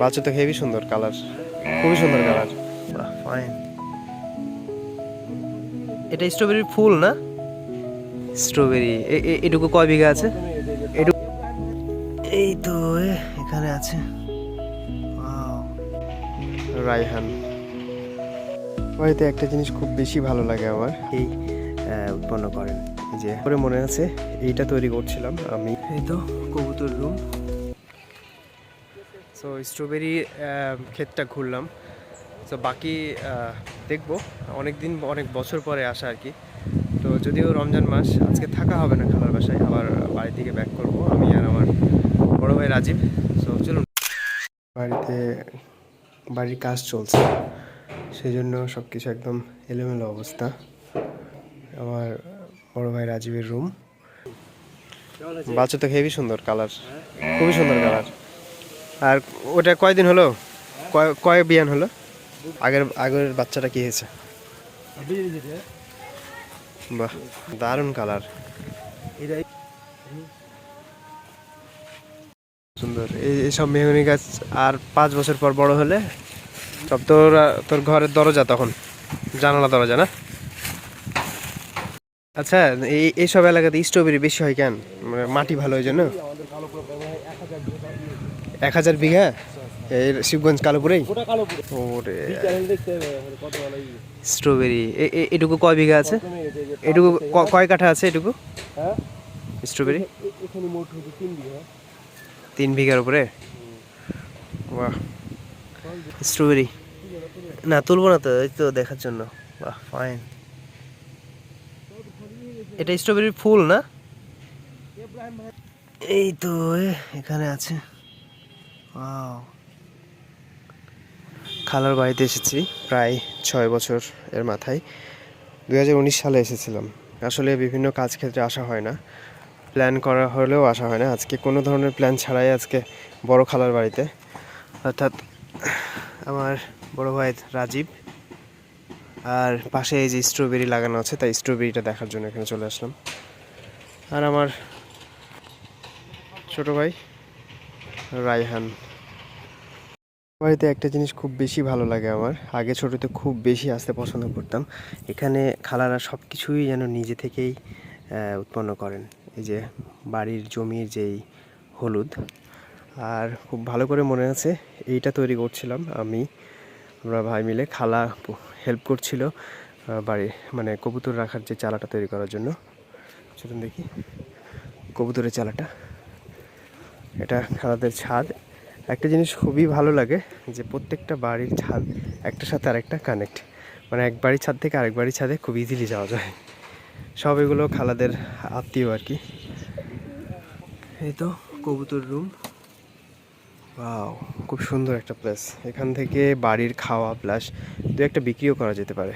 বাচ্চা তো হেভি সুন্দর কালার, খুবই সুন্দর কালার। ফাইন। এটা স্ট্রবেরির ফুল না? স্ট্রবেরি এটুকু কয় বিঘা আছে? এটুকু এই তো এখানে আছে। রায়হান। বাড়িতে একটা জিনিস খুব বেশি ভালো লাগে আমার, এই উৎপন্ন করেন যে করে মনে আছে এইটা তৈরি করছিলাম আমি। এই তো কবুতর রুম। সো স্ট্রবেরি ক্ষেতটা ঘুরলাম। তো বাকি দেখবো অনেক বছর পরে আসা আর কি। তো যদিও রমজান মাস, আজকে থাকা হবে না খালার বাসায়, আবার বাড়ির দিকে ব্যাক করবো আমি আর আমার বড় ভাই রাজীব। সো চলুন। বাড়ির কাজ চলছে, সেই জন্য সব কিছু একদম এলোমেলো অবস্থা। আমার বড় ভাই রাজীবের রুম। বাচ্চা তো হেভি সুন্দর কালার, খুবই সুন্দর কালার। আর ওটা কয়দিন হলো, কয় বিয়ান হলো? আগের বাচ্চাটা কি হয়েছে? বাহ, দারুণ কালার, সুন্দর। এইসব মেহগনি গাছ আর 5 বছর পর বড় হলে সব তোর ঘরের দরজা, তখন জানালা দরজা না? আচ্ছা, এইসব এলাকাতে স্ট্রবেরি বেশি হয় কেন? মানে মাটি ভালো হয় জন্য? 1000 বিঘা এই শিবগঞ্জ কালোপুরেই? ওরে স্ট্রবেরি এটুকু কয় বিঘা আছে? এটুকু কয় কাঠা আছে এটুকু স্ট্রবেরি? 3 বিঘার উপরে। বাহ, স্ট্রবেরি না তুলবো না তো, এই তো দেখার জন্য। বাহ ফাইন। এটা স্ট্রবেরির ফুল না? এই তো এখানে আছে। খালার বাড়িতে এসেছি প্রায় 6 বছর এর মাথায়। 2019 সালে এসেছিলাম। আসলে বিভিন্ন কাজ ক্ষেত্রে আসা হয় না, প্ল্যান করা হলেও আসা হয় না। আজকে কোনো ধরনের প্ল্যান ছাড়াই আজকে বড় খালার বাড়িতে, অর্থাৎ আমার বড় ভাই রাজীব। আর পাশে এই যে স্ট্রবেরি লাগানো আছে, তাই স্ট্রবেরিটা দেখার জন্য এখানে চলে আসলাম। আর আমার ছোট ভাই রায়হান। বাড়িতে একটা জিনিস খুব বেশি ভালো লাগে আমার, আগে ছোটোতে খুব বেশি আসতে পছন্দ করতাম। এখানে খালারা সব কিছুই যেন নিজে থেকেই উৎপন্ন করেন। এই যে বাড়ির জমির যেই হলুদ, আর খুব ভালো করে মনে আছে এইটা তৈরি করছিলাম আমি, আমরা ভাই মিলে। খালা হেল্প করছিল বাড়ি মানে কবুতর রাখার যে চালাটা তৈরি করার জন্য। চলুন দেখি কবুতরের চালাটা। এটা খালাদের ছাদ। একটা জিনিস খুবই ভালো লাগে যে প্রত্যেকটা বাড়ির ছাদ একটার সাথে আরেকটা কানেক্ট, মানে এক বাড়ির ছাদ থেকে আরেক বাড়ির ছাদে খুব ইজিলি যাওয়া যায়। সব এগুলো খালাদের আত্মীয় আর কি। এই তো কবুতর রুম। ওয়াও, খুব সুন্দর একটা প্লেস। এখান থেকে বাড়ির খাওয়া প্লাস দু একটা বিক্রিও করা যেতে পারে।